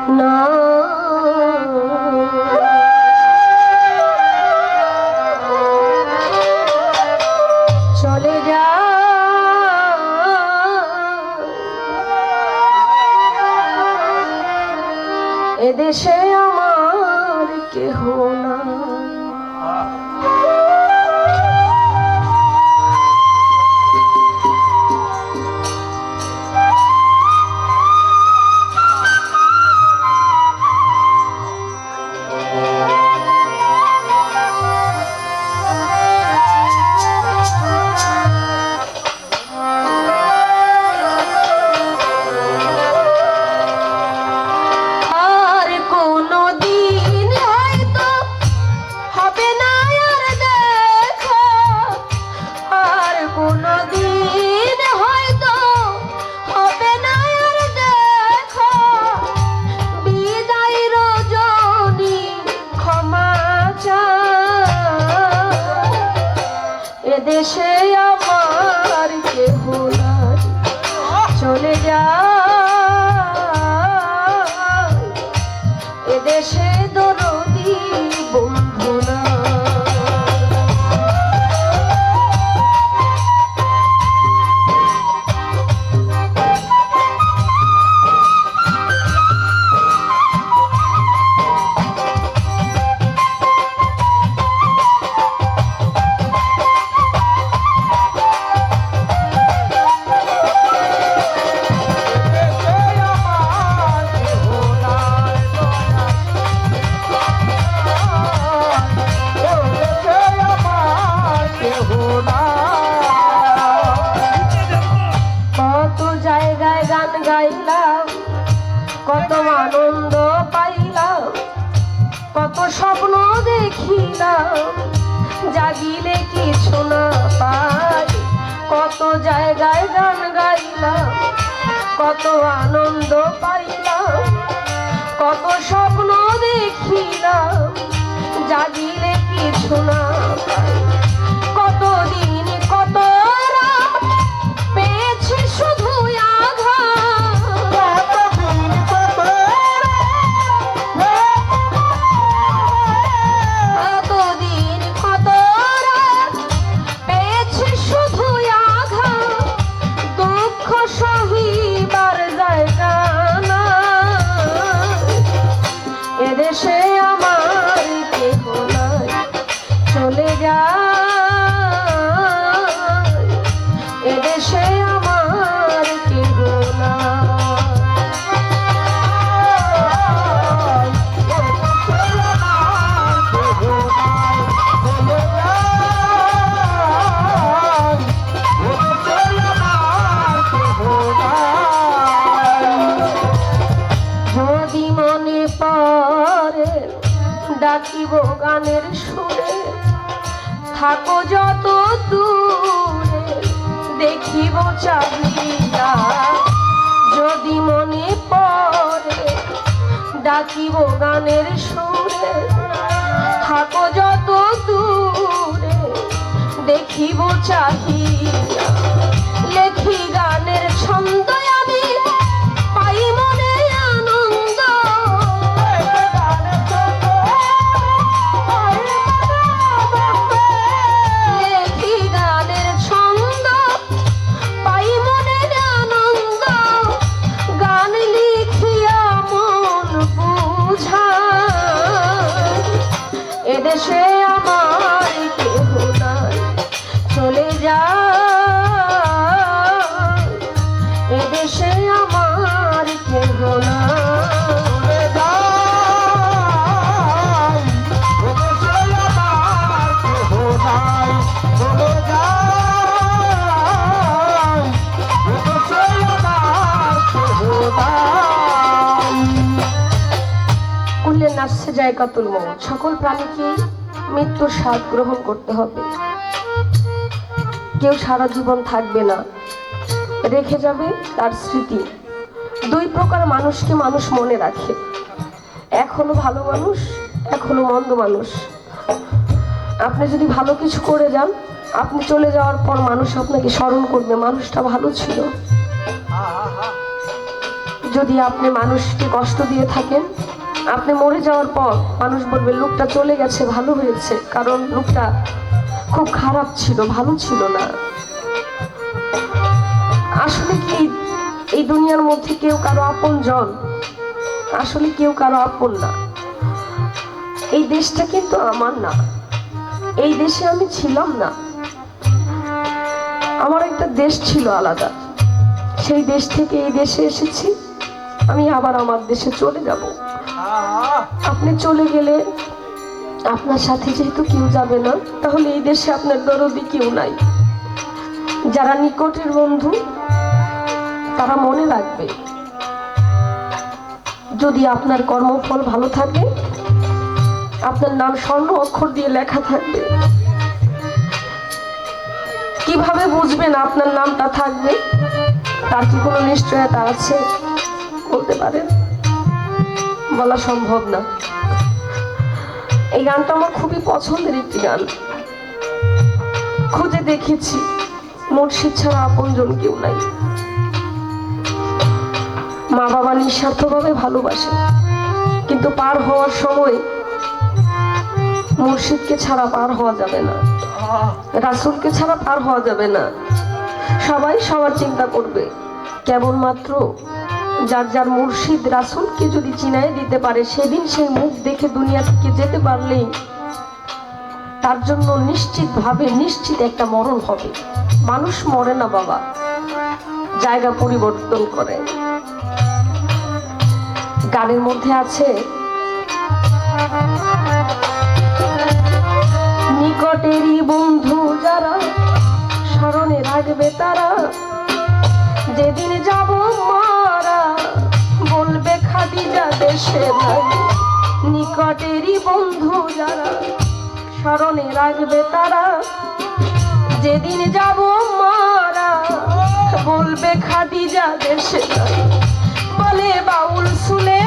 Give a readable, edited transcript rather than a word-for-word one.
না চলে যা এদেশে আমার কেহ না দেশে আমার কেহ নাই চলে যা এদেশে দরদি বন্ধু না কত আনন্দ পাইলাম কত স্বপ্ন দেখিলাম জাগিলে কিছু না পাই কত জায়গায় গান গাইলাম কত আনন্দ পাইলাম কত স্বপ্ন দেখিলাম জাগিলে কিছু না পাই কতদিন কত রাত পেয়েছি শুধু এদেশে আমার কেহ নাই চলে যা এদেশে আমার কেহ যদি মনে পড়ে ডাকিব গানের সুরে থাকো যত দূরে দেখিব চাহিদা যদি মনে পড়ে ডাকিব গানের সুরে থাকো যত দূরে দেখিব চাহিদা লেখি গানের ছন্দ আমি পাই মনে আনন্দ লেখি গানের ছন্দ পাই মনে আনন্দ গান লিখিয়া মন বুঝায় এদেশে আমার কেহ নাই চলে যা এদেশে আমার কেহ নাই কুলে নাচছে জায়গাতুল মউত সকল প্রাণীকে মৃত্যুর স্বাদ গ্রহণ করতে হবে কেউ সারা জীবন থাকবে না রেখে যাবে তার স্মৃতি দুই প্রকার মানুষকে মানুষ মনে রাখে এক হলো ভালো মানুষ এক হলো মন্দ মানুষ আপনি যদি ভালো কিছু করে যান আপনি চলে যাওয়ার পর মানুষ আপনাকে স্মরণ করবে মানুষটা ভালো ছিল যদি আপনি মানুষকে কষ্ট দিয়ে থাকেন, আপনি মরে যাওয়ার পর মানুষ বলবে লোকটা চলে গেছে, ভালো হয়েছে, কারণ লোকটা খুব খারাপ ছিল, ভালো ছিল না। আসলে কি এই দুনিয়ার মধ্যে কেউ কারো আপন জন? আসলে কেউ কারো আপন না। এই দেশটা কিন্তু আমার না, এই দেশে আমি ছিলাম না। আমার একটা দেশ ছিল আলাদা, সেই দেশ থেকে এই দেশে এসেছি, আমি আবার আমার দেশে চলে যাব। আপনি চলে গেলে আপনার সাথে যেহেতু কেউ যাবে না, তাহলে এই দেশে আপনার দরদি কেউ নাই। যারা নিকটের বন্ধু তারা মনে রাখবে, যদি আপনার কর্মফল ভালো থাকে, আপনার নাম স্বর্ণ অক্ষর দিয়ে লেখা থাকবে। কিভাবে বুঝবেন আপনার নামটা থাকবে? তার কি কোনো নিশ্চয়তা আছে? বলতে পারেন? বলা সম্ভব না। এই গানটা আমার খুবই পছন্দের একটি গান। খুঁজে দেখেছি, মুর্শিদ ছাড়া আপনজন কেউ নাই। মা বাবা নিঃস্বার্থভাবে ভালোবাসে, কিন্তু পার হওয়ার সময় মুর্শিদকে ছাড়া পার হওয়া যাবে না, রাসূলকে ছাড়া পার হওয়া যাবে না। সবাই সবার চিন্তা করবে, কেবলমাত্র যার যার মুর্শিদ রাসূলকে যদি চিনাই দিতে পারে, সেদিন সেই মুখ দেখে দুনিয়া থেকে যেতে পারলেই তার জন্য নিশ্চিতভাবে নিশ্চিত একটা মরণ হবে। মানুষ মরে না বাবা, জায়গা পরিবর্তন করে। গানের মধ্যে আছে, নিকটেরই বন্ধু যারা স্মরণে রাখবে তারা, যেদিন যাব মারা বলবে খাদিজা দেশে নাই। নিকটেরই বন্ধু যারা স্মরণে রাখবে তারা, যেদিন যাব মারা বলবে খাদিজা দেশে নাই। বলে বাউল শুনে